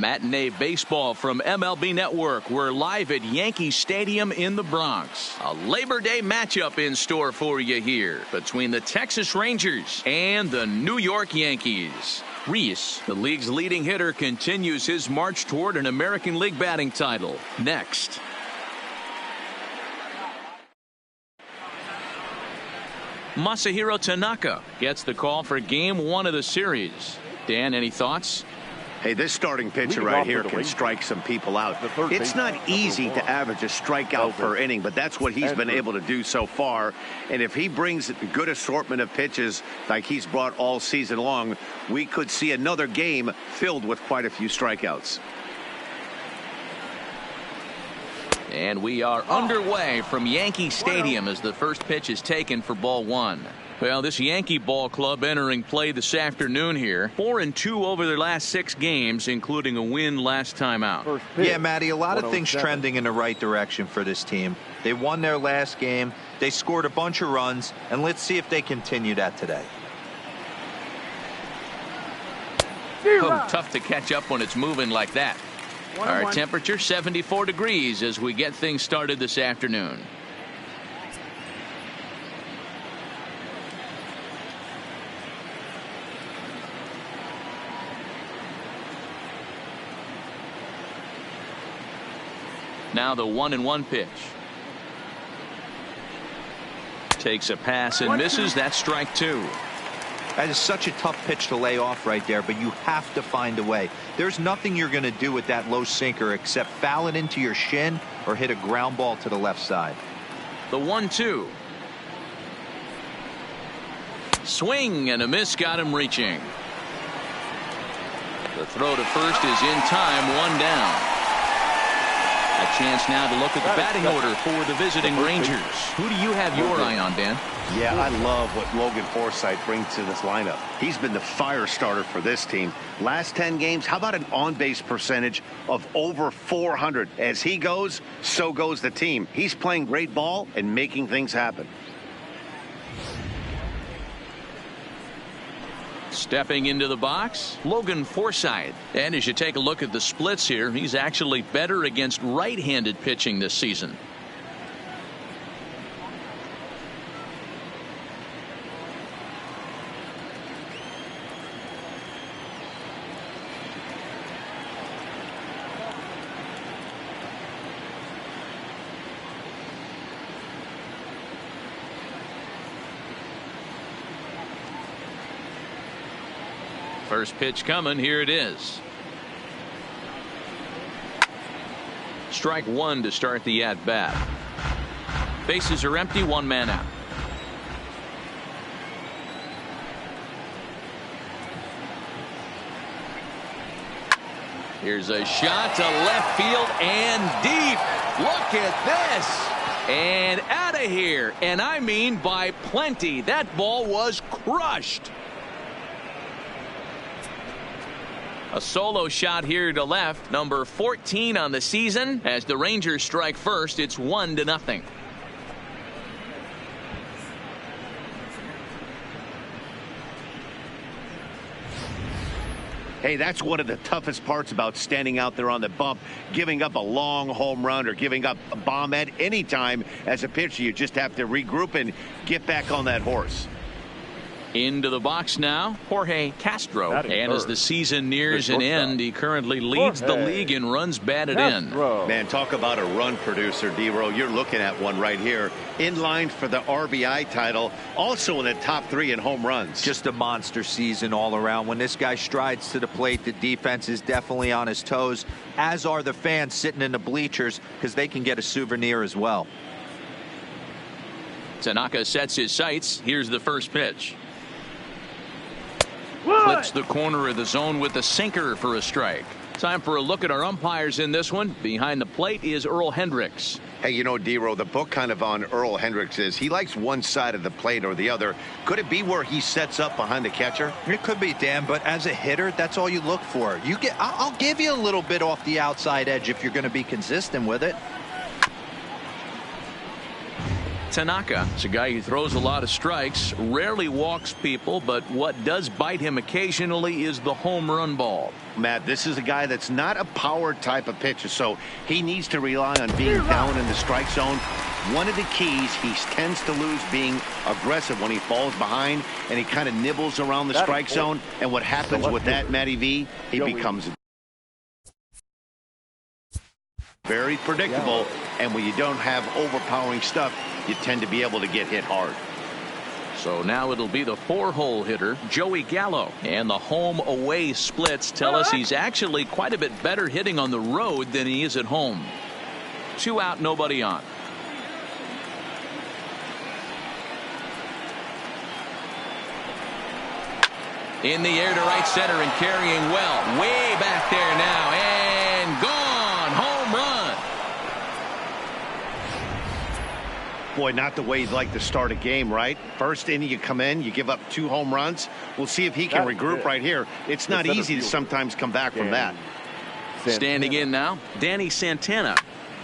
Matinee baseball from MLB Network. We're live at Yankee Stadium in the Bronx. A Labor Day matchup in store for you here between the Texas Rangers and the New York Yankees. Reese, the league's leading hitter, continues his march toward an American League batting title. Next. Masahiro Tanaka gets the call for Game 1 of the series. Dan, any thoughts? Hey, this starting pitcher right here can strike some people out. It's not easy to average a strikeout per inning, but that's what he's been able to do so far. And if he brings a good assortment of pitches like he's brought all season long, we could see another game filled with quite a few strikeouts. And we are underway from Yankee Stadium as the first pitch is taken for ball one. Well, this Yankee ball club entering play this afternoon here. 4-2 over their last 6 games, including a win last time out. Yeah, Matty, a lot of things trending in the right direction for this team. They won their last game. They scored a bunch of runs, and let's see if they continue that today. Oh, tough to catch up when it's moving like that. Our temperature 74 degrees as we get things started this afternoon. Now the 1-1 pitch. Takes a pass and misses. That's strike 2. That is such a tough pitch to lay off right there, but you have to find a way. There's nothing you're going to do with that low sinker except foul it into your shin or hit a ground ball to the left side. The 1-2. Swing and a miss, got him reaching. The throw to first is in time, 1 down. A chance now to look at the batting order for the visiting Rangers. Who do you have your eye on, Dan? Yeah, I love what Logan Forsythe brings to this lineup. He's been the fire starter for this team. Last 10 games, how about an on-base percentage of over 400? As he goes, so goes the team. He's playing great ball and making things happen. Stepping into the box, Logan Forsythe. And as you take a look at the splits here, he's actually better against right-handed pitching this season. First pitch coming. Here it is. Strike 1 to start the at-bat. Bases are empty, 1 man out. Here's a shot to left field and deep. Look at this. And out of here. And I mean by plenty. That ball was crushed. A solo shot here to left, number 14 on the season. As the Rangers strike first, it's 1-0. Hey, that's one of the toughest parts about standing out there on the bump. Giving up a long home run or giving up a bomb at any time as a pitcher. You just have to regroup and get back on that horse. Into the box now, Jorge Castro. And as the season nears an end, he currently leads the league in runs batted in. Man, talk about a run producer, D-Row. You're looking at one right here. In line for the RBI title. Also in the top 3 in home runs. Just a monster season all around. When this guy strides to the plate, the defense is definitely on his toes, as are the fans sitting in the bleachers, because they can get a souvenir as well. Tanaka sets his sights. Here's the first pitch. Clips the corner of the zone with the sinker for a strike. Time for a look at our umpires in this one. Behind the plate is Earl Hendricks. Hey, you know, D-Row, the book kind of on Earl Hendricks is he likes one side of the plate or the other. Could it be where he sets up behind the catcher? It could be, Dan, but as a hitter, that's all you look for. I'll give you a little bit off the outside edge if you're going to be consistent with it. Tanaka is a guy who throws a lot of strikes, rarely walks people, but what does bite him occasionally is the home run ball. Matt, this is a guy that's not a power type of pitcher, so he needs to rely on being down in the strike zone. One of the keys, he tends to lose being aggressive when he falls behind, and he kind of nibbles around the strike zone. And what happens with that, Matty V, he becomes very predictable, and when you don't have overpowering stuff, you tend to be able to get hit hard. So now it'll be the 4-hole hitter, Joey Gallo. And the home-away splits tell us he's actually quite a bit better hitting on the road than he is at home. 2 out, nobody on. In the air to right center and carrying well. Way back there now. And gone. Home run. Boy, not the way you'd like to start a game, right? First inning, you come in, you give up 2 home runs. We'll see if he can regroup right here. It's not easy to sometimes come back from that. Standing in now, Danny Santana.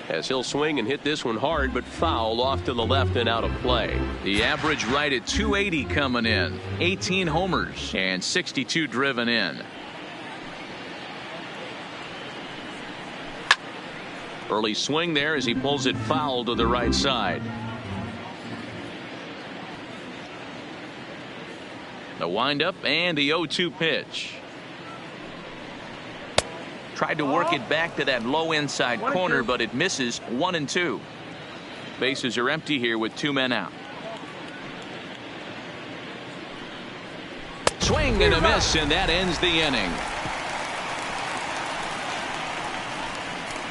As he'll swing and hit this one hard, but foul off to the left and out of play. The average right at 280 coming in. 18 homers and 62 driven in. Early swing there as he pulls it foul to the right side. The windup and the 0-2 pitch. Tried to work it back to that low inside corner, but it misses. 1-2. Bases are empty here with 2 men out. Swing and a miss, and that ends the inning.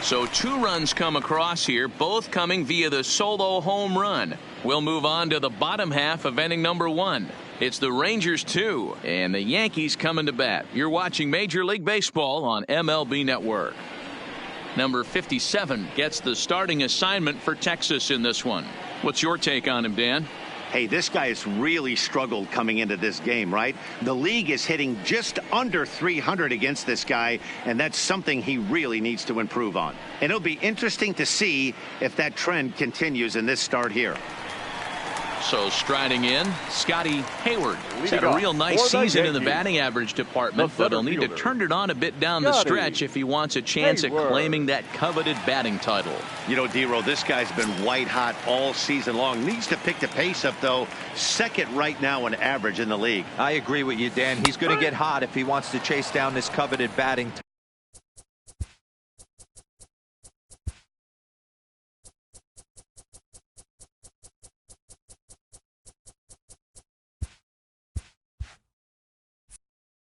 So 2 runs come across here, both coming via the solo home run. We'll move on to the bottom half of inning number 1. It's the Rangers 2 and the Yankees coming to bat. You're watching Major League Baseball on MLB Network. Number 57 gets the starting assignment for Texas in this one. What's your take on him, Dan? Hey, this guy has really struggled coming into this game, right? The league is hitting just under 300 against this guy, and that's something he really needs to improve on. And it'll be interesting to see if that trend continues in this start here. So striding in, Scotty Hayward. He's had a real nice season in the batting average department, but he'll need to turn it on a bit down the stretch if he wants a chance at claiming that coveted batting title. You know, D-Row, this guy's been white hot all season long. Needs to pick the pace up, though. Second right now in average in the league. I agree with you, Dan. He's going to get hot if he wants to chase down this coveted batting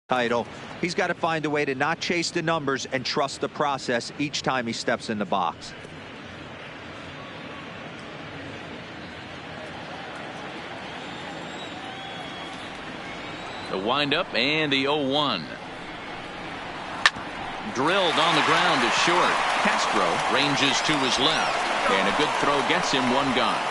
title. He's got to find a way to not chase the numbers and trust the process each time he steps in the box. The windup and the 0-1. Drilled on the ground to short. Castro ranges to his left, and a good throw gets him 1 gone.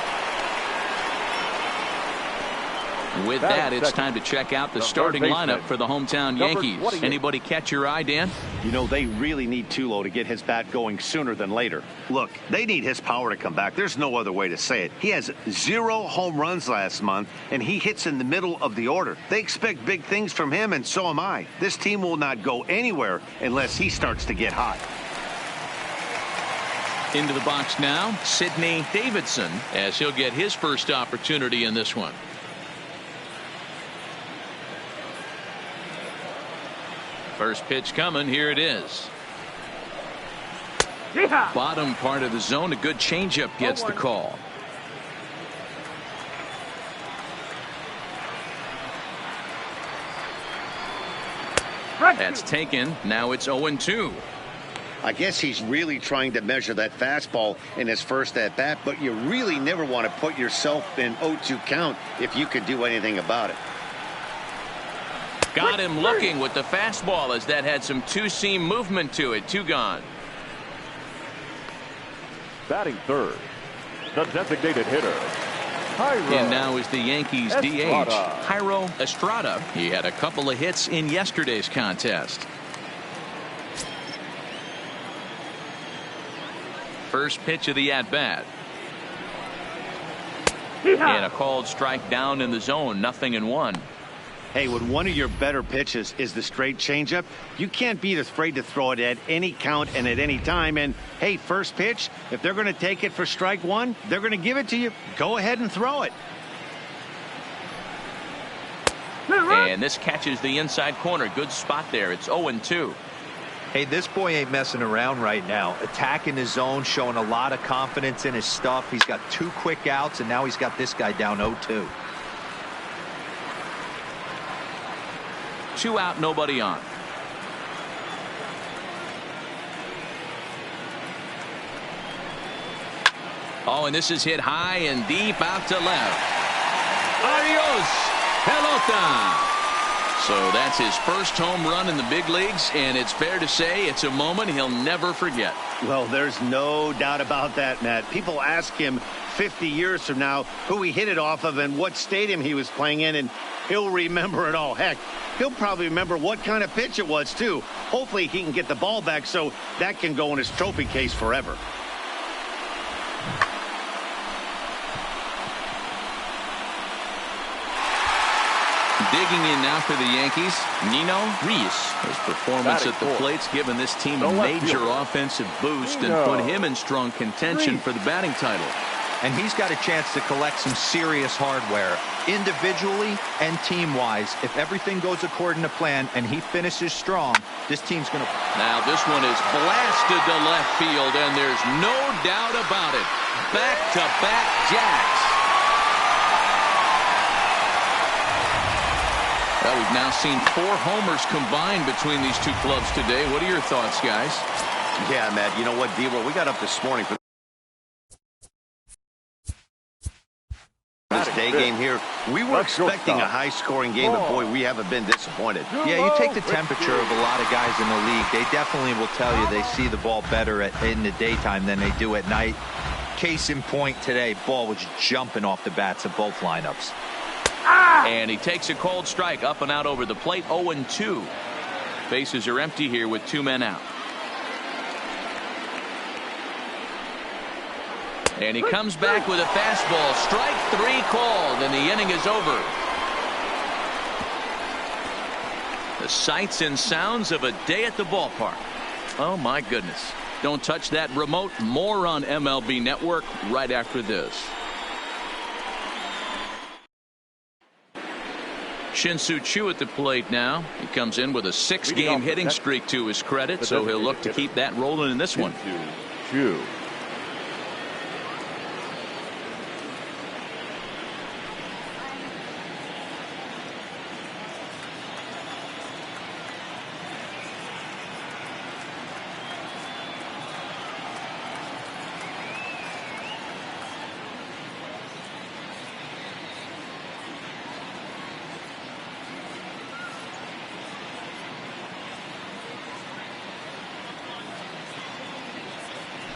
With that, it's time to check out the starting lineup for the hometown Yankees. Anybody catch your eye, Dan? You know, they really need Tulo to get his bat going sooner than later. Look, they need his power to come back. There's no other way to say it. He has 0 home runs last month, and he hits in the middle of the order. They expect big things from him, and so am I. This team will not go anywhere unless he starts to get hot. Into the box now, Sidney Davidson, as he'll get his first opportunity in this one. First pitch coming. Here it is. Bottom part of the zone. A good changeup gets the call. That's taken. Now it's 0-2. I guess he's really trying to measure that fastball in his first at-bat, but you really never want to put yourself in 0-2 count if you could do anything about it. Got him looking with the fastball as that had some two-seam movement to it. 2 gone. Batting third, the designated hitter. And now is the Yankees DH, Jairo Estrada. He had a couple of hits in yesterday's contest. First pitch of the at-bat. And a called strike down in the zone, 0-1. Hey, when one of your better pitches is the straight changeup, you can't be afraid to throw it at any count and at any time. And, hey, first pitch, if they're going to take it for strike one, they're going to give it to you. Go ahead and throw it. And this catches the inside corner. Good spot there. It's 0-2. Hey, this boy ain't messing around right now. Attacking his zone, showing a lot of confidence in his stuff. He's got 2 quick outs, and now he's got this guy down 0-2. 2 out, nobody on. Oh, and this is hit high and deep out to left. Adios, pelota. So that's his first home run in the big leagues, and it's fair to say it's a moment he'll never forget. Well, there's no doubt about that, Matt. People ask him 50 years from now who he hit it off of and what stadium he was playing in, and he'll remember it all. Heck, he'll probably remember what kind of pitch it was, too. Hopefully he can get the ball back so that can go in his trophy case forever. Digging in now for the Yankees, Nino Reyes. His performance at the plate's given this team a major offensive boost and put him in strong contention for the batting title. And he's got a chance to collect some serious hardware, individually and team-wise. If everything goes according to plan and he finishes strong, this team's going to... Now this one is blasted to left field, and there's no doubt about it. Back-to-back jacks. Well, we've now seen 4 homers combined between these two clubs today. What are your thoughts, guys? Yeah, Matt, you know what, D-Roll, we got up this morning for this day game here. We were expecting a high-scoring game, but, boy, we haven't been disappointed. Yeah, you take the temperature of a lot of guys in the league. They definitely will tell you they see the ball better in the daytime than they do at night. Case in point today, ball was jumping off the bats of both lineups. And he takes a cold strike up and out over the plate. 0-2. Bases are empty here with 2 men out. And he comes back with a fastball. Strike 3 called, and the inning is over. The sights and sounds of a day at the ballpark. Oh, my goodness. Don't touch that remote. More on MLB Network right after this. Shin-Soo Choo at the plate now. He comes in with a 6-game hitting streak to his credit, so he'll look to keep that rolling in this one. Choo.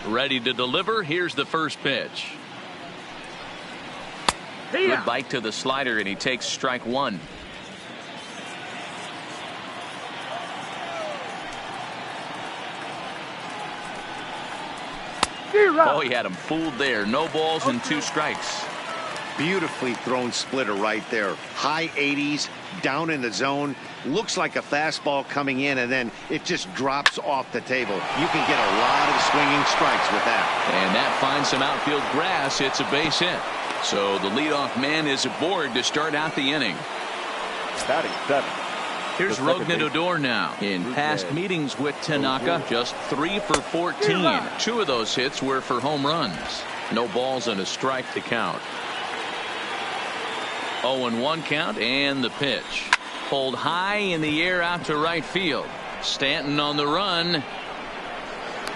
Ready to deliver. Here's the first pitch. Good bite to the slider, and he takes strike 1. Oh, he had him fooled there. No balls and 2 strikes. Beautifully thrown splitter right there. High 80s, down in the zone. Looks like a fastball coming in, and then it just drops off the table. You can get a lot of swinging strikes with that. And that finds some outfield grass. It's a base hit. So the leadoff man is aboard to start out the inning. Batting 7. Here's Rognet Odor now. In past meetings with Tanaka, just 3 for 14. 2 of those hits were for home runs. No balls and a strike to count. 0-1 count, and the pitch. Pulled high in the air out to right field. Stanton on the run.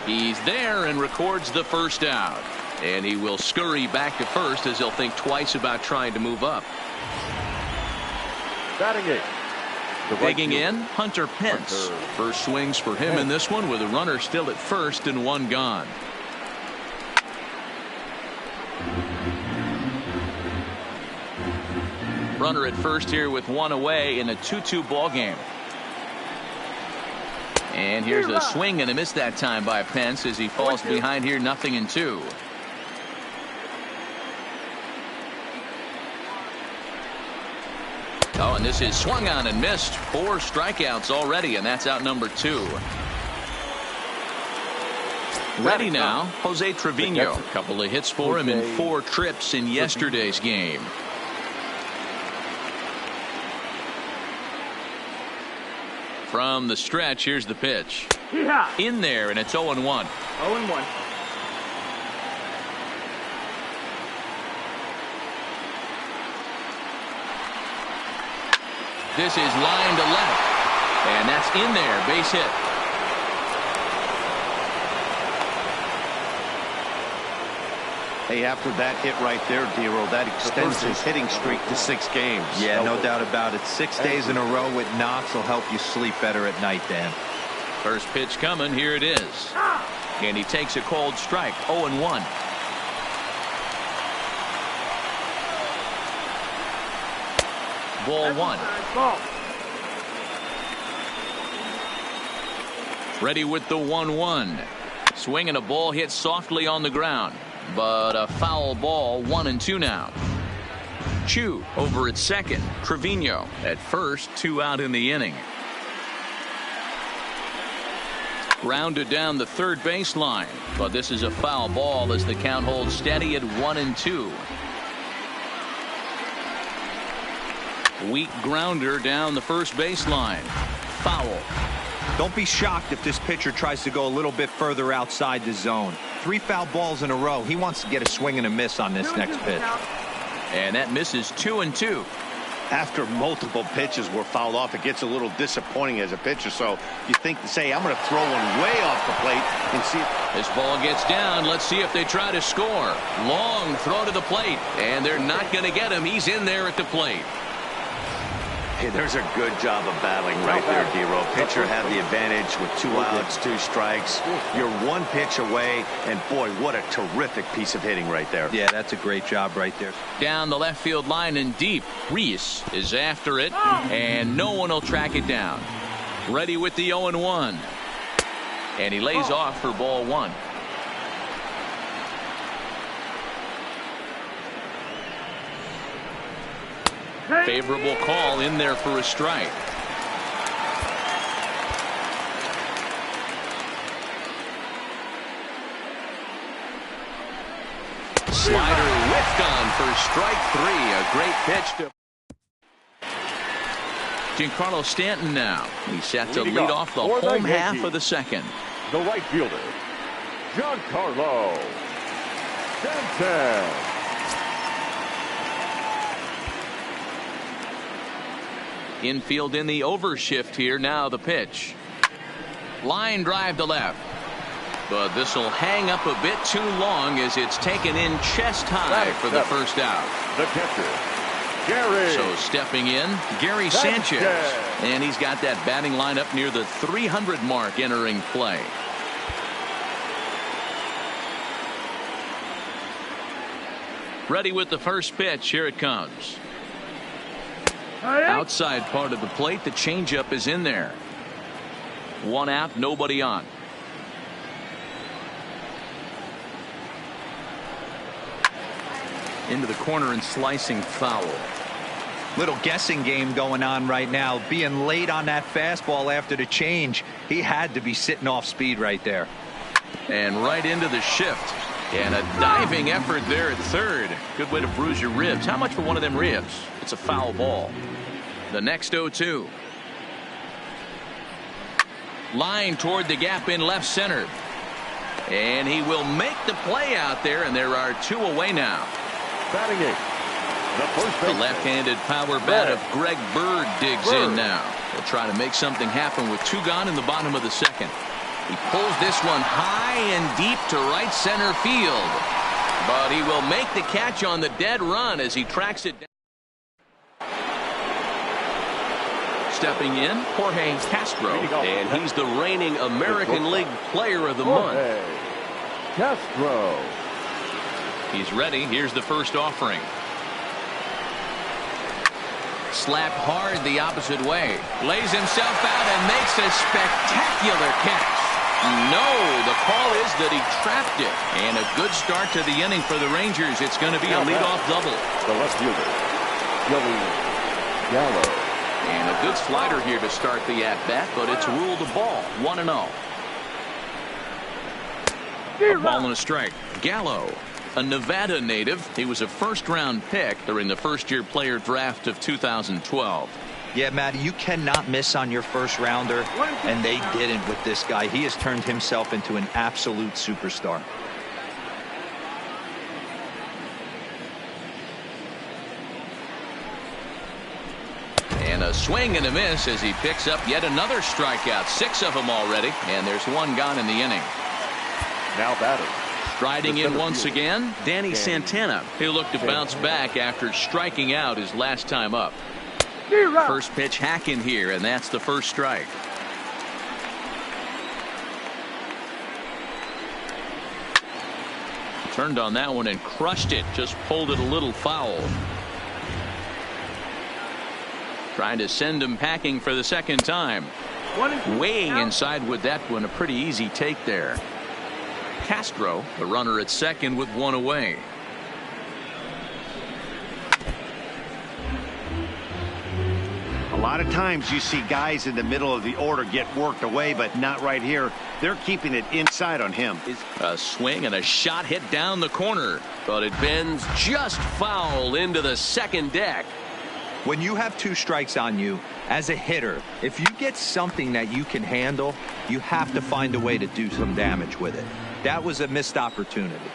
He's there and records the first out. And he will scurry back to first as he'll think twice about trying to move up. Batting 8. Digging in, Hunter Pence. First swings for him in this one with a runner still at first and 1 gone. Runner at first here with 1 away in a 2-2 ball game. And here's a swing and a miss that time by Pence as he falls behind here, 0-2. this is swung on and missed. 4 strikeouts already, and that's out number 2. Ready now, Jose Trevino. A couple of hits for him in 4 trips in yesterday's game. From the stretch, here's the pitch. In there, and it's 0-1. 0-1. This is line to left, and that's in there, base hit. Hey, after that hit right there, Dero, that extends his hitting streak to 6 games. Yeah, no doubt about it. 6 days in a row with knocks will help you sleep better at night, Dan. First pitch coming, here it is. And he takes a cold strike, 0-1. Ball 1. Ready with the 1-1. Swinging a ball hit softly on the ground. But a foul ball, 1-2 now. Chu over at second. Trevino at first, 2 out in the inning. Grounded down the third baseline, but this is a foul ball as the count holds steady at 1-2. Weak grounder down the first baseline. Foul. Don't be shocked if this pitcher tries to go a little bit further outside the zone. 3 foul balls in a row. He wants to get a swing and a miss on this next pitch. And that misses 2-2. After multiple pitches were fouled off, it gets a little disappointing as a pitcher. So you think to say, I'm going to throw one way off the plate and see. This ball gets down. Let's see if they try to score. Long throw to the plate, and they're not going to get him. He's in there at the plate. Hey, there's a good job of battling right there, Dero. Pitcher had the advantage with 2 outs, 2 strikes. You're 1 pitch away, and boy, what a terrific piece of hitting right there. Yeah, that's a great job right there. Down the left field line and deep. Reese is after it, and no one will track it down. Ready with the 0-1. And he lays off for ball 1. Favorable call in there for a strike. Slider whiffed on for strike 3. A great pitch to Giancarlo Stanton now. He's set to lead off the home half of the second. The right fielder, Giancarlo Stanton. Infield in the overshift here. Now the pitch. Line drive to left. But this will hang up a bit too long as it's taken in chest high for the first out. The catcher, Gary. So stepping in, Gary Sanchez. And he's got that batting lineup near the 300 mark entering play. Ready with the first pitch. Here it comes. Outside part of the plate, the changeup is in there. 1 out, nobody on. Into the corner and slicing foul. Little guessing game going on right now. Being late on that fastball after the change. He had to be sitting off speed right there. And right into the shift. And a diving effort there at third. Good way to bruise your ribs. How much for one of them ribs? It's a foul ball. The next 0-2. Line toward the gap in left center. And he will make the play out there, and there are 2 away now. Batting 8. The left-handed power bat of Greg Bird digs in now. He'll try to make something happen with 2 gone in the bottom of the second. He pulls this one high and deep to right center field. But he will make the catch on the dead run as he tracks it down. Stepping in, Jorge Castro, and he's the reigning American League Player of the Month. Castro. He's ready. Here's the first offering. Slapped hard the opposite way. Lays himself out and makes a spectacular catch. No, the call is that he trapped it. And a good start to the inning for the Rangers. It's going to be a leadoff double. The left fielder, Joey Gallo. And a good slider here to start the at-bat, but it's ruled a ball. 1-0. A ball and a strike. Gallo, a Nevada native. He was a first-round pick during the first-year player draft of 2012. Yeah, Matty, you cannot miss on your first rounder, and they didn't with this guy. He has turned himself into an absolute superstar. And a swing and a miss as he picks up yet another strikeout. 6 of them already, and there's 1 gone in the inning. Now batting. Striding in once again, Danny Santana. He'll look to bounce back after striking out his last time up. First pitch hack in here, and that's the first strike. Turned on that one and crushed it. Just pulled it a little foul. Trying to send him packing for the second time. Weighing inside with that one. A pretty easy take there. Castro, the runner at second with 1 away. A lot of times you see guys in the middle of the order get worked away, but not right here. They're keeping it inside on him. A swing and a shot hit down the corner, but it bends just foul into the second deck. When you have 2 strikes on you, as a hitter, if you get something that you can handle, you have to find a way to do some damage with it. That was a missed opportunity.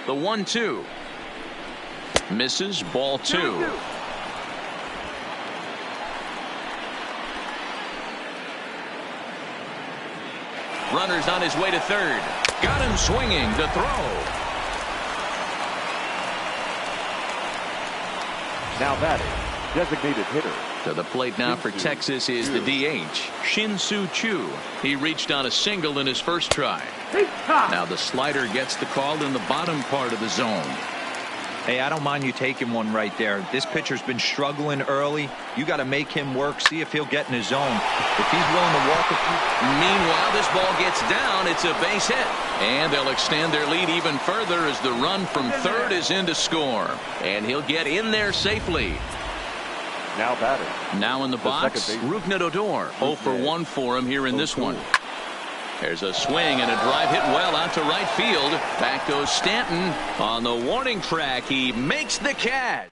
The 1-2. Misses, ball 2. Runner's on his way to third. Got him swinging. The throw. Now batting. Designated hitter. To the plate now for Texas is the DH, Shin-Soo Choo. He reached on a single in his first try. Now the slider gets the call in the bottom part of the zone. Hey, I don't mind you taking one right there. This pitcher's been struggling early. You got to make him work, see if he'll get in his zone. If he's willing to walk a few. Meanwhile, this ball gets down. It's a base hit. And they'll extend their lead even further as the run from third is in to score. And he'll get in there safely. Now batting. Now in the box, Rougned Odor. 0 for 1 for him here in this one. There's a swing and a drive hit well out to right field. Back goes Stanton on the warning track. He makes the catch.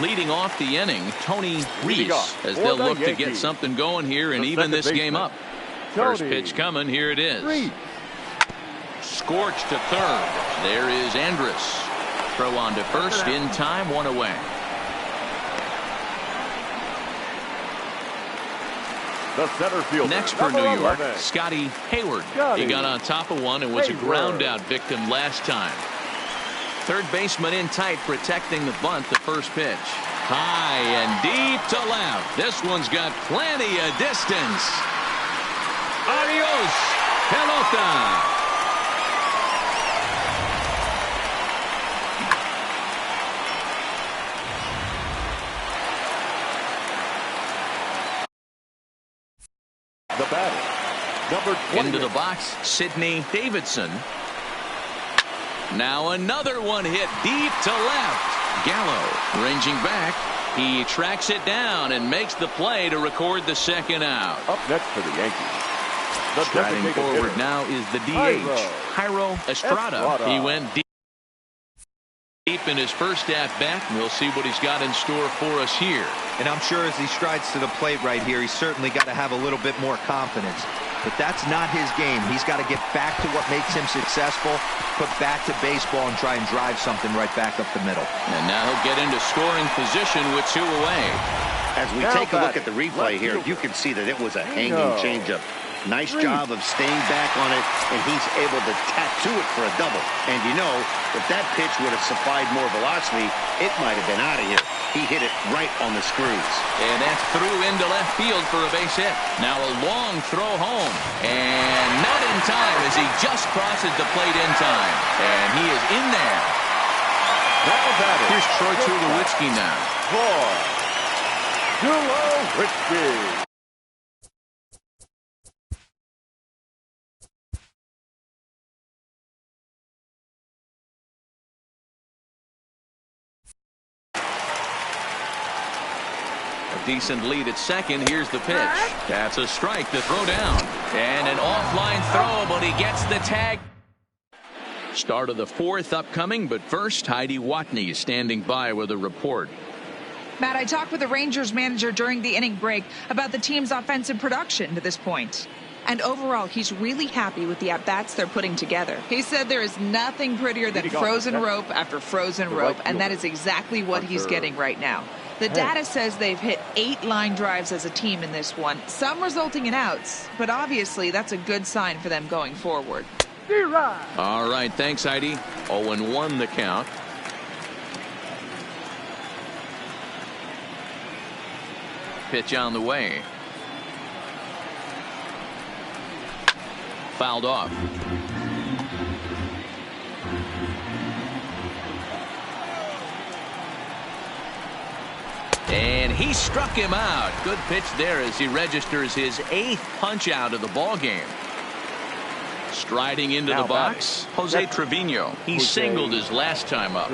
Leading off the inning, Tony Reese, as they'll look to get something going here and even this game up. First pitch coming. Here it is. Scorched to third. There is Andrus. Throw on to first in time. 1 away. The center fielder. Next for New York, Scotty Hayward. He got on top of one and was a ground out victim last time. Third baseman in tight, protecting the bunt. The first pitch. High and deep to left. This one's got plenty of distance. Adios, pelota. The batter, number 20. Into the box, Sidney Davidson. Now another one hit deep to left. Gallo ranging back. He tracks it down and makes the play to record the second out. Up next for the Yankees. Striding forward now is the DH, Jairo Estrada. He went deep in his first at-bat. We'll see what he's got in store for us here. And I'm sure as he strides to the plate right here, he's certainly got to have a little bit more confidence. But that's not his game. He's got to get back to what makes him successful, put back to baseball, and try and drive something right back up the middle. And now he'll get into scoring position with 2 away. As we take a look at the replay here, you can see that it was a hanging changeup. Nice job of staying back on it, and he's able to tattoo it for a double. And you know, if that pitch would have supplied more velocity, it might have been out of here. He hit it right on the screws. And that's through into left field for a base hit. Now a long throw home. And not in time as he just crosses the plate in time. And he is in there. Here's Troy Tulowitzki now. Tulowitzki. decent lead at second. Here's the pitch. That's a strike to throw down. And an offline throw, but he gets the tag. Start of the fourth upcoming, but first, Heidi Watney is standing by with a report. Matt, I talked with the Rangers manager during the inning break about the team's offensive production to this point. And overall, he's really happy with the at-bats they're putting together. He said there is nothing prettier than frozen rope after frozen rope, and that is exactly what he's getting right now. The data says they've hit 8 line drives as a team in this one, some resulting in outs, but obviously that's a good sign for them going forward. All right, thanks, Heidi. 0-1 the count. Pitch on the way. Fouled off. And he struck him out. Good pitch there as he registers his 8th punch out of the ball game. Striding into the box, Jose Trevino. He singled his last time up.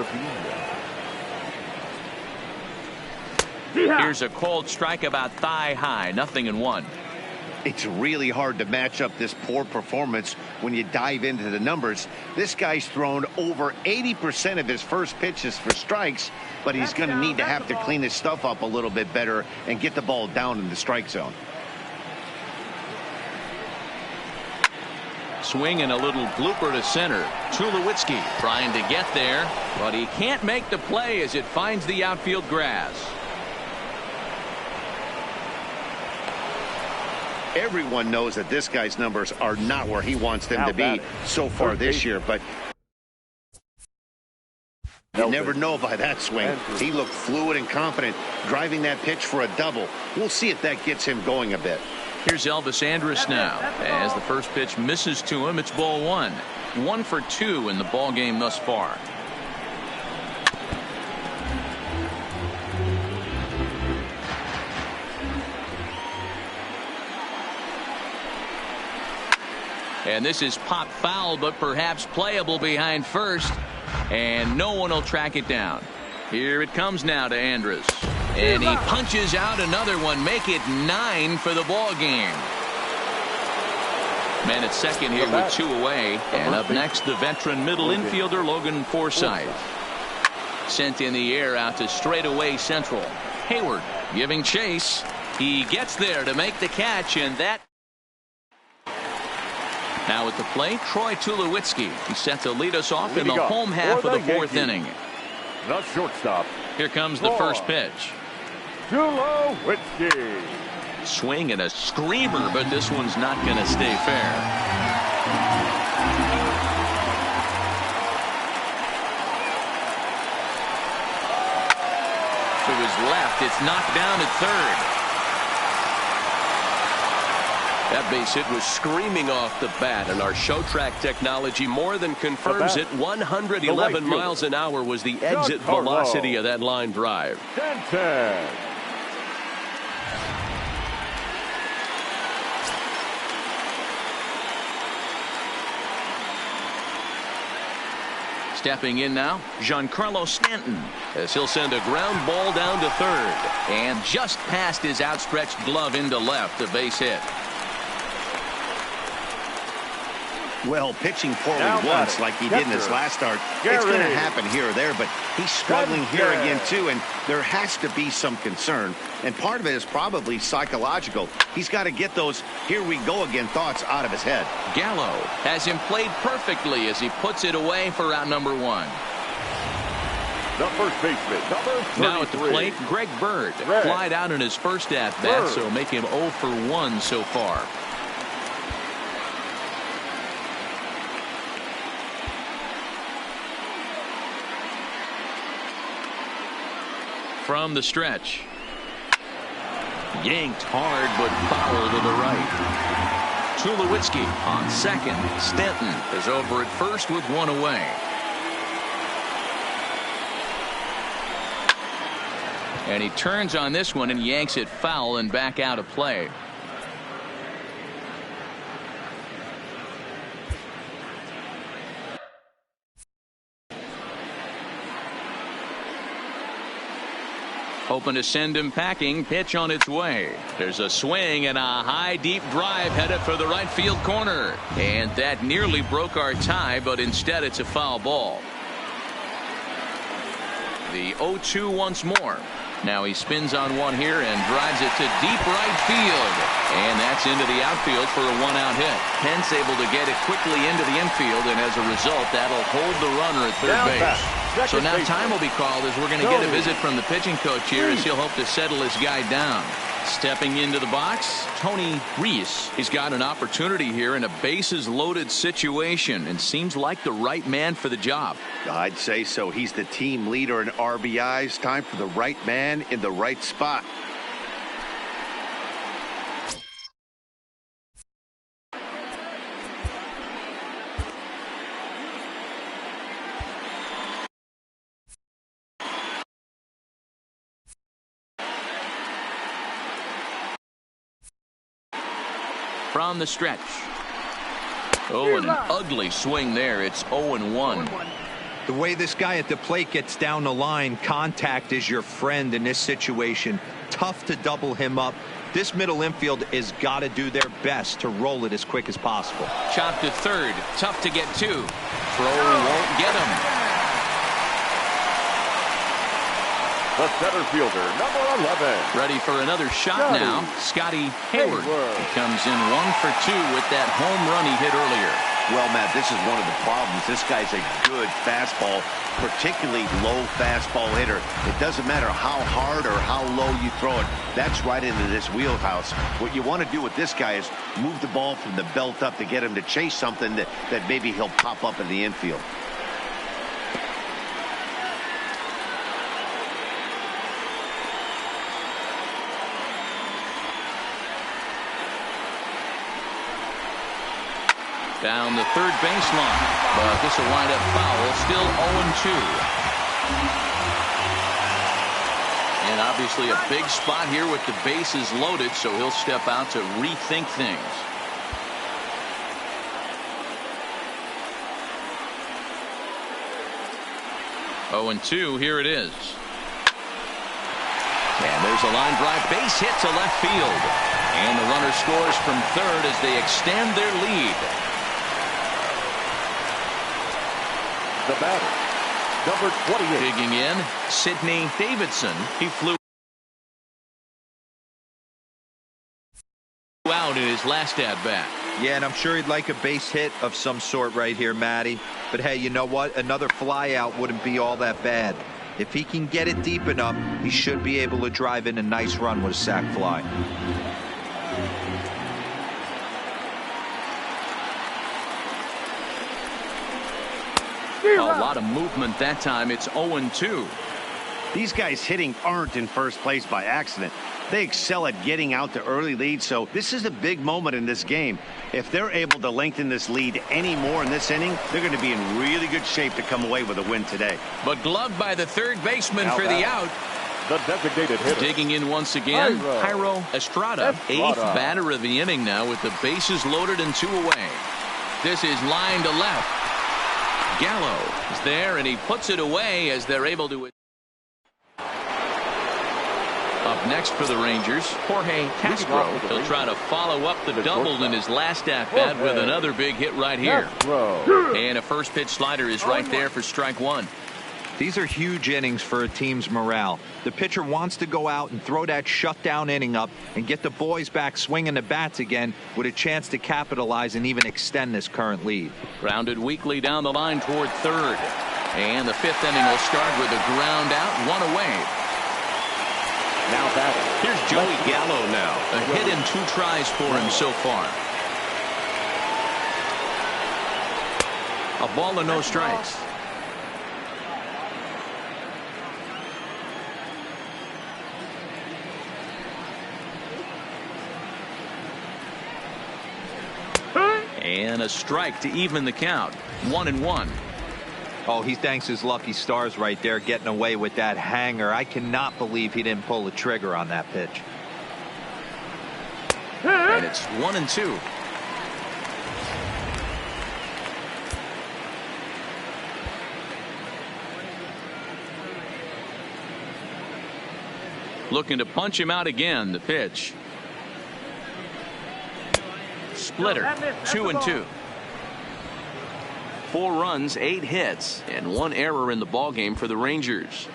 Here's a cold strike about thigh high, 0-1. It's really hard to match up this poor performance when you dive into the numbers. This guy's thrown over 80% of his first pitches for strikes, but he's going to need to have to clean his stuff up a little bit better and get the ball down in the strike zone. Swing and a little blooper to center. Tulowitzki trying to get there, but he can't make the play as it finds the outfield grass. Everyone knows that this guy's numbers are not where he wants them to be so far this year, but you never know by that swing. He looked fluid and confident, driving that pitch for a double. We'll see if that gets him going a bit. Here's Elvis Andrus now. As the first pitch misses to him, it's ball 1. 1 for 2 in the ball game thus far. And this is pop foul, but perhaps playable behind first. And no one will track it down. Here it comes now to Andrus. And he punches out another one. Make it 9 for the ball game. Man at second here with 2 away. And up next, the veteran middle infielder, Logan Forsythe. Sent in the air out to straightaway central. Hayward giving chase. He gets there to make the catch, and that. Now at the plate, Troy Tulowitzki. He's set to lead us off in the home half of the 4th inning. The shortstop. Here comes the first pitch. Tulowitzki. Swing and a screamer, but this one's not going to stay fair. To his left, it's knocked down at third. That base hit was screaming off the bat, and our show track technology more than confirms it. 111 miles an hour was the exit velocity of that line drive. 10-10. Stepping in now, Giancarlo Stanton, as he'll send a ground ball down to third. And just past his outstretched glove into left, a base hit. Well, pitching poorly once like he did in his last start, it's going to happen here or there, but he's struggling here again too, and there has to be some concern. And part of it is probably psychological. He's got to get those here we go again thoughts out of his head. Gallo has him played perfectly as he puts it away for out number 1. The first baseman, number 33. Now at the plate, Greg Bird flied out in his first at-bat, so make him 0 for 1 so far. From the stretch. Yanked hard, but foul to the right. Tulowitzki on second. Stanton is over at first with 1 away. And he turns on this one and yanks it foul and back out of play. Hoping to send him packing. Pitch on its way. There's a swing and a high, deep drive headed for the right field corner. And that nearly broke our tie, but instead it's a foul ball. The 0-2 once more. Now he spins on one here and drives it to deep right field. And that's into the outfield for a one-out hit. Pence able to get it quickly into the infield, and as a result, that'll hold the runner at third base. So now time will be called as we're going to get a visit from the pitching coach here as he'll hope to settle his guy down. Stepping into the box, Tony Reese. He's got an opportunity here in a bases-loaded situation and seems like the right man for the job. I'd say so. He's the team leader in RBIs. Time for the right man in the right spot. From the stretch. Oh, and an ugly swing there. It's 0-1. The way this guy at the plate gets down the line, contact is your friend in this situation. Tough to double him up. This middle infield has got to do their best to roll it as quick as possible. Chop to third. Tough to get to. Throw won't get him. The center fielder, number 11. Ready for another shot now. Scotty Hayward. He comes in 1 for 2 with that home run he hit earlier. Well, Matt, this is one of the problems. This guy's a good fastball, particularly low fastball hitter. It doesn't matter how hard or how low you throw it. That's right into this wheelhouse. What you want to do with this guy is move the ball from the belt up to get him to chase something that maybe he'll pop up in the infield. Down the third baseline, but this will wind up foul. Still 0-2. And obviously a big spot here with the bases loaded, so he'll step out to rethink things. Oh, and 2, here it is. And there's a line drive, base hit to left field. And the runner scores from third as they extend their lead. The batter, number 28. Digging in, Sidney Davidson. He flew out in his last at-bat. Yeah, and I'm sure he'd like a base hit of some sort right here, Matty. But hey, you know what? Another fly out wouldn't be all that bad. If he can get it deep enough, he should be able to drive in a nice run with a sac fly. A lot of movement that time. It's 0-2. These guys hitting aren't in first place by accident. They excel at getting out to early leads, so this is a big moment in this game. If they're able to lengthen this lead any more in this inning, they're going to be in really good shape to come away with a win today. But gloved by the third baseman for the out. The designated hitter. Digging in once again, Jairo Estrada. 8th batter of the inning now with the bases loaded and 2 away. This is line to left. Gallo is there, and he puts it away as they're able to. Up next for the Rangers, Jorge Castro. He'll try to follow up the double in his last at-bat with another big hit right here. And a first pitch slider is right there for strike 1. These are huge innings for a team's morale. The pitcher wants to go out and throw that shutdown inning up and get the boys back swinging the bats again with a chance to capitalize and even extend this current lead. Grounded weakly down the line toward third. And the 5th inning will start with a ground out, 1 away. Now batting. Here's Joey Gallo now. A hit in 2 tries for him so far. A ball and no strikes. And a strike to even the count. 1-1. Oh, he thanks his lucky stars right there getting away with that hanger. I cannot believe he didn't pull the trigger on that pitch. And it's 1-2. Looking to punch him out again. The pitch. Splitter. 2-2. 4 runs, 8 hits, and 1 error in the ballgame for the Rangers.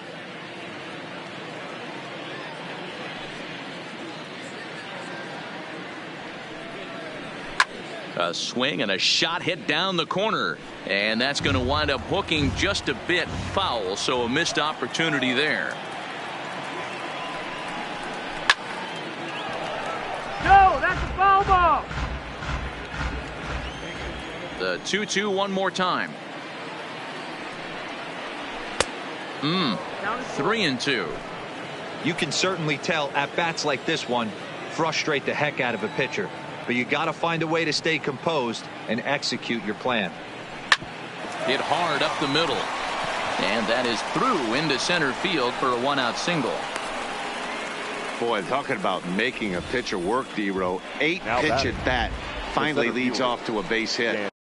A swing and a shot hit down the corner, and that's going to wind up hooking just a bit foul, so a missed opportunity there. No, that's a foul ball. The 2-2 one more time. 3-2. You can certainly tell at bats like this one frustrate the heck out of a pitcher. But you got to find a way to stay composed and execute your plan. Hit hard up the middle. And that is through into center field for a 1-out single. Boy, talking about making a pitcher work, D-Row. 8 pitch at bat finally leads off to a base hit.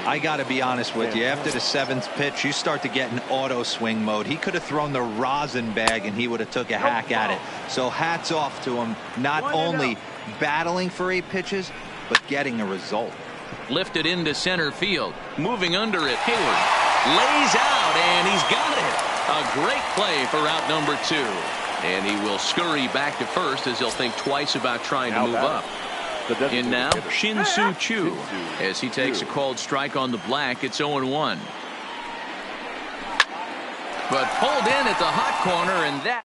I got to be honest with you. After the 7th pitch, you start to get in auto swing mode. He could have thrown the rosin bag and he would have took a hack at it. So hats off to him, not only battling for 8 pitches, but getting a result. Lifted into center field. Moving under it. Hayward lays out, and he's got it. A great play for out number 2. And he will scurry back to first as he'll think twice about trying to move up. In now, Shin-Soo Choo. As he takes a called strike on the black, it's 0-1. But pulled in at the hot corner, and that.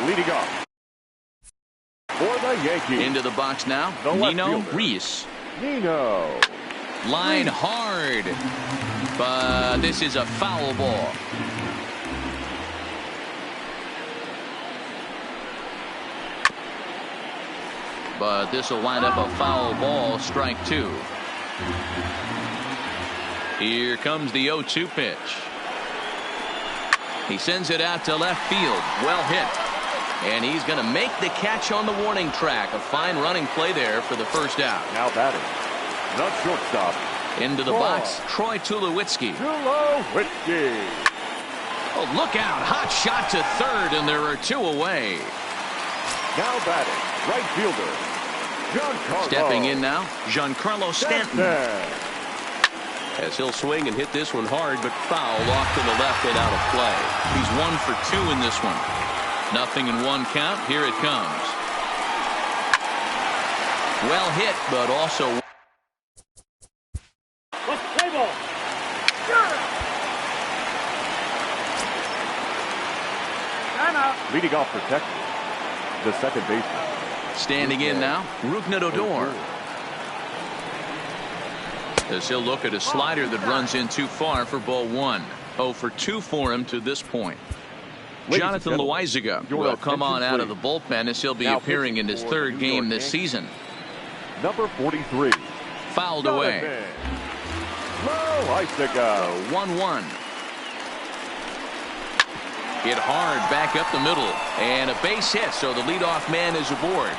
Leading off for the Yankees. Into the box now, The Nino fielder. Reese. Nino. Line hard. But this is a foul ball. But this will wind up a foul ball, strike 2. Here comes the 0-2 pitch. He sends it out to left field. Well hit. And he's going to make the catch on the warning track. A fine running play there for the first out. Now batting, the shortstop. Into the box, Troy Tulowitzki. Tulowitzki. Oh, look out. Hot shot to third, and there are 2 away. Now batting, right fielder, Giancarlo. Stepping in now, Giancarlo Stanton. As he'll swing and hit this one hard, but foul off to the left and out of play. He's 1 for 2 in this one. Nothing in 1 count. Here it comes. Well hit, but also. Let's play ball. Leading off for Texas, the second baseman. Standing in now, Rougned Odor. As he'll look at a slider that runs in too far for ball 1. 0 for 2 for him to this point. Jonathan Loaizaga will come on out of the bullpen as he'll be appearing in his 3rd game this season. Number 43. Fouled away. Loaizaga. 1-1. Hit hard back up the middle, and a base hit, so the leadoff man is aboard.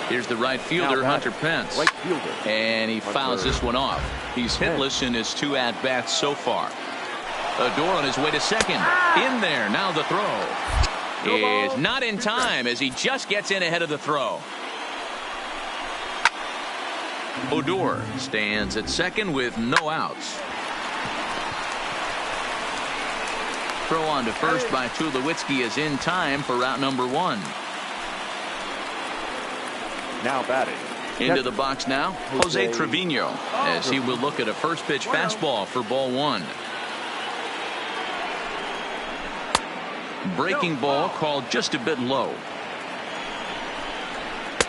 Here's the right fielder, Hunter Pence. Right fielder. And he fouls this one off. He's hitless in his 2 at-bats so far. Odor on his way to second. In there. Now the throw is not in time as he just gets in ahead of the throw. Odor stands at second with no outs. Throw on to first by Tulowitzki is in time for route number 1. Now batting. Into the box now, Jose Trevino, as he will look at a first pitch fastball for ball 1. Breaking ball called just a bit low.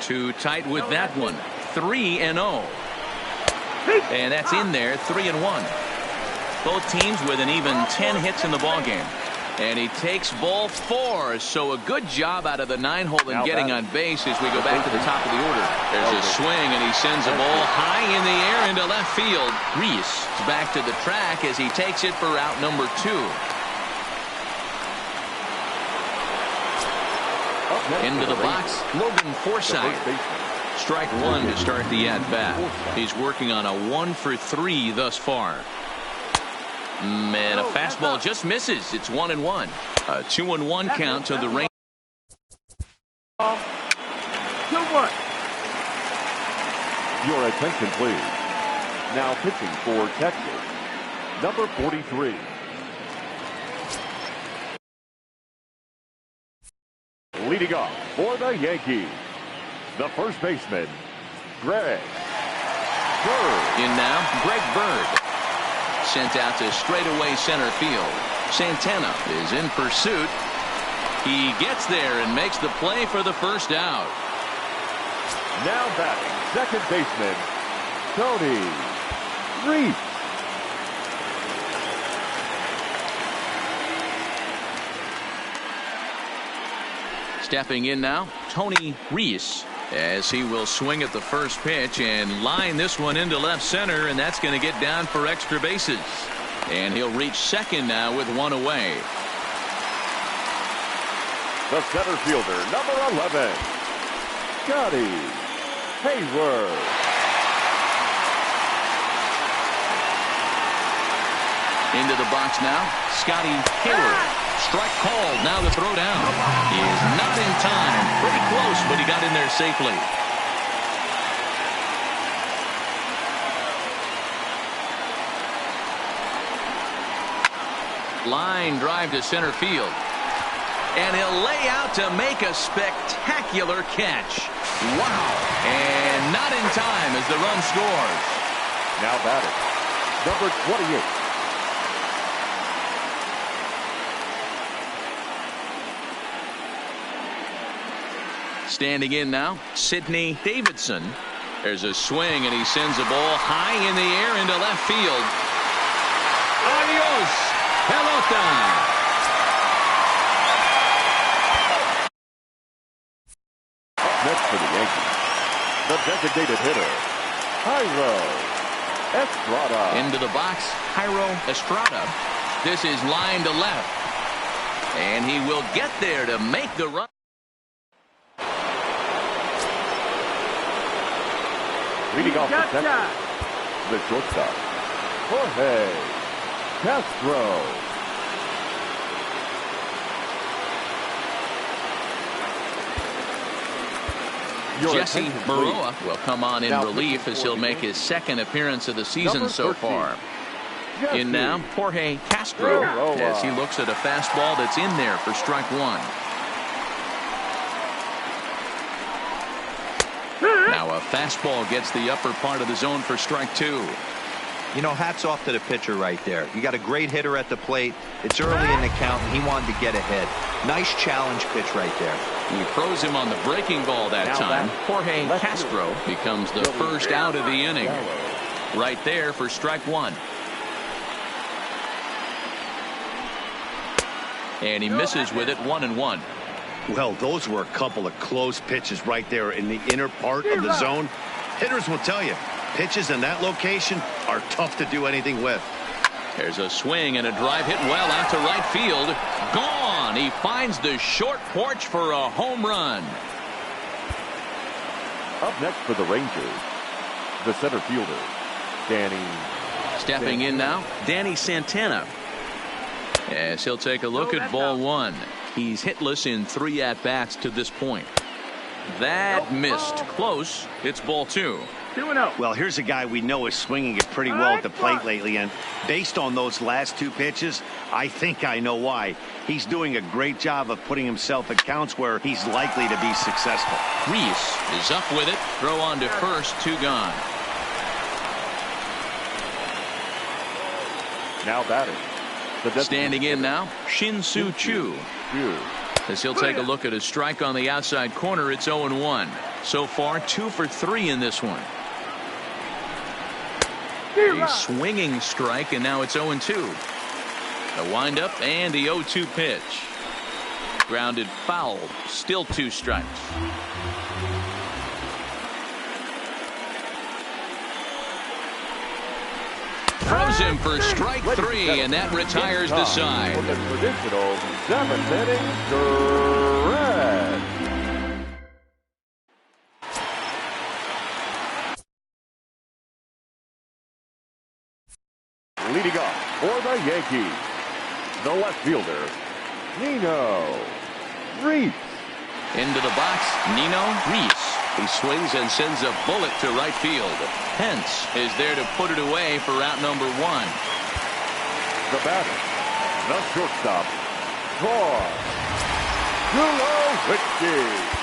Too tight with that one. 3-0. And that's in there, 3-1. Both teams with an even 10 hits in the ballgame. And he takes ball 4, so a good job out of the 9-hole in getting on base as we go back to the top of the order. There's a swing, and he sends a ball high in the air into left field. Reese is back to the track as he takes it for out number 2. Into the box, Logan Forsythe. Strike 1 to start the at-bat. He's working on a 1 for 3 thus far. And a fastball just misses. It's 1-1. A 2-1 count to the Rangers. 2-1. Your attention, please. Now pitching for Texas, number 43. Leading off for the Yankees, the first baseman, Greg Bird. In now, Greg Bird. Sent out to straightaway center field. Santana is in pursuit. He gets there and makes the play for the first out. Now batting, second baseman, Tony Reese. Stepping in now, Tony Reese, as he will swing at the first pitch and line this one into left center, and that's going to get down for extra bases. And he'll reach second now with 1 away. The center fielder, number 11, Scotty Hayward. Into the box now, Scotty Hayward. Strike called. Now the throw down. He is not in time. Pretty close, but he got in there safely. Line drive to center field. And he'll lay out to make a spectacular catch. Wow. And not in time as the run scores. Now batting, number 28. Standing in now, Sidney Davidson. There's a swing, and he sends a ball high in the air into left field. Adios, pelota. Next for the Yankees, the designated hitter, Jairo Estrada. Into the box, Jairo Estrada. This is line to left. And he will get there to make the run. Leading off the Texas, the shortstop, Jorge Castro. Jesse Maroa will come on in relief as he'll make his second appearance of the season so far. In now, Jorge Castro, as he looks at a fastball that's in there for strike 1. Now a fastball gets the upper part of the zone for strike 2. You know, hats off to the pitcher right there. You got a great hitter at the plate. It's early in the count, and he wanted to get ahead. Nice challenge pitch right there. He throws him on the breaking ball that time. Jorge Castro becomes the first out of the inning. Right there for strike 1. And he misses with it, 1-1. Well, those were a couple of close pitches right there in the inner part of the zone. Hitters will tell you, pitches in that location are tough to do anything with. There's a swing and a drive hit well out to right field. Gone. He finds the short porch for a home run. Up next for the Rangers, the center fielder, Danny. Stepping in now, Danny Santana. As he'll take a look at ball 1. He's hitless in 3 at-bats to this point. That missed. Close. It's ball 2. 2-0. Well, here's a guy we know is swinging it pretty well at the plate lately, and based on those last 2 pitches, I think I know why. He's doing a great job of putting himself at counts where he's likely to be successful. Reese is up with it. Throw on to first, 2 gone. Now batting. Standing in now, Shin-Soo Choo. As he'll take a look at a strike on the outside corner, it's 0-1. So far, 2 for 3 in this one. A swinging strike, and now it's 0-2. The windup and the 0-2 pitch. Grounded foul. Still 2 strikes. Throws him for strike 3, and that retires the side. For the traditional 7th inning stretch. Leading up for the Yankees, the left fielder, Nino Reese. Into the box, Nino Reese. He swings and sends a bullet to right field. Pence is there to put it away for out number 1. The batter, the shortstop, Tulowitzki.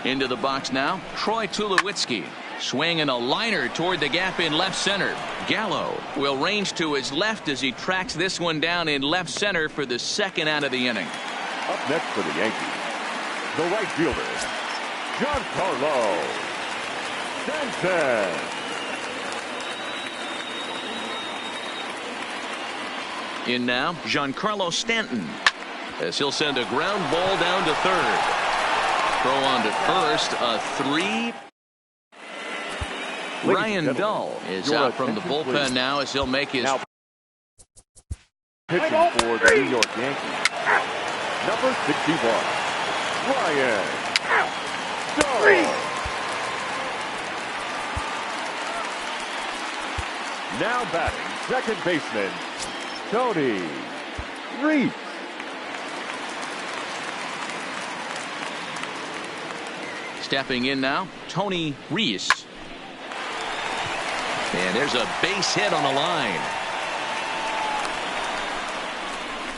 Into the box now, Troy Tulowitzki. Swinging a liner toward the gap in left center. Gallo will range to his left as he tracks this one down in left center for the second out of the inning. Up next for the Yankees, the right fielder, Giancarlo Stanton. In now, Giancarlo Stanton, as he'll send a ground ball down to third. Throw on to first, a 3. Ryan Dull is out from the bullpen now as he'll make his. Now, pitching for the New York Yankees, number 61, Ryan Dull. Now batting, second baseman, Tony Reese. Stepping in now, Tony Reese. And there's a base hit on the line.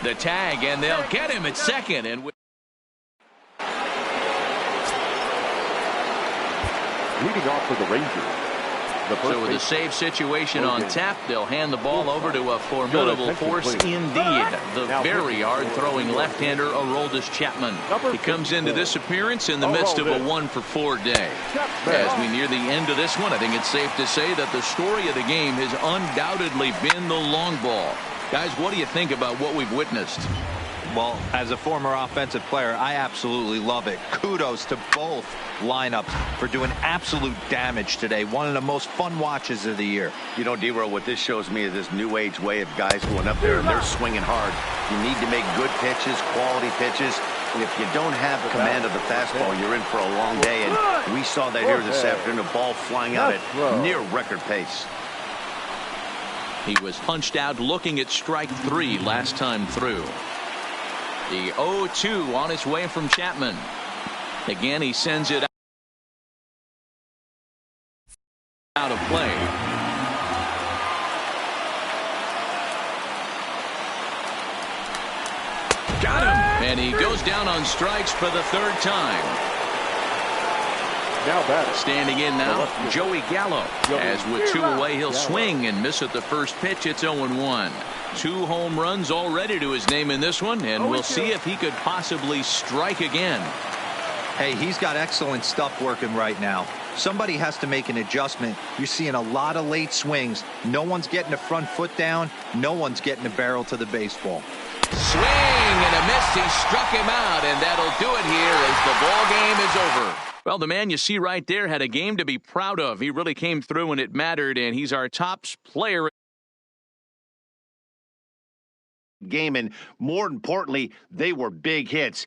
The tag, and they'll get him at second. And leading off for the Rangers. So with a save situation on tap, they'll hand the ball over to a formidable force indeed. The very hard-throwing left-hander, Aroldis Chapman. He comes into this appearance in the midst of a 1-for-4 day. As we near the end of this one, I think it's safe to say that the story of the game has undoubtedly been the long ball. Guys, what do you think about what we've witnessed? Well, as a former offensive player, I absolutely love it. Kudos to both lineups for doing absolute damage today. One of the most fun watches of the year. You know, D-Row, what this shows me is this new age way of guys going up there and they're swinging hard. You need to make good pitches, quality pitches. And if you don't have command of the fastball, you're in for a long day. And we saw that here this afternoon, a ball flying out at near record pace. He was punched out looking at strike 3 last time through. The 0-2 on its way from Chapman. Again, he sends it out of play. Got him! And he goes down on strikes for the 3rd time. Now batter. Standing in now, Joey Gallo. As with 2 away, he'll swing and miss at the first pitch. It's 0-1. 2 home runs already to his name in this one, and we'll see if he could possibly strike again. Hey, he's got excellent stuff working right now. Somebody has to make an adjustment. You're seeing a lot of late swings. No one's getting the front foot down. No one's getting the barrel to the baseball. Swing and a miss. He struck him out, and that'll do it here as the ball game is over. Well, the man you see right there had a game to be proud of. He really came through when it mattered, and he's our top player. Game, and more importantly, they were big hits.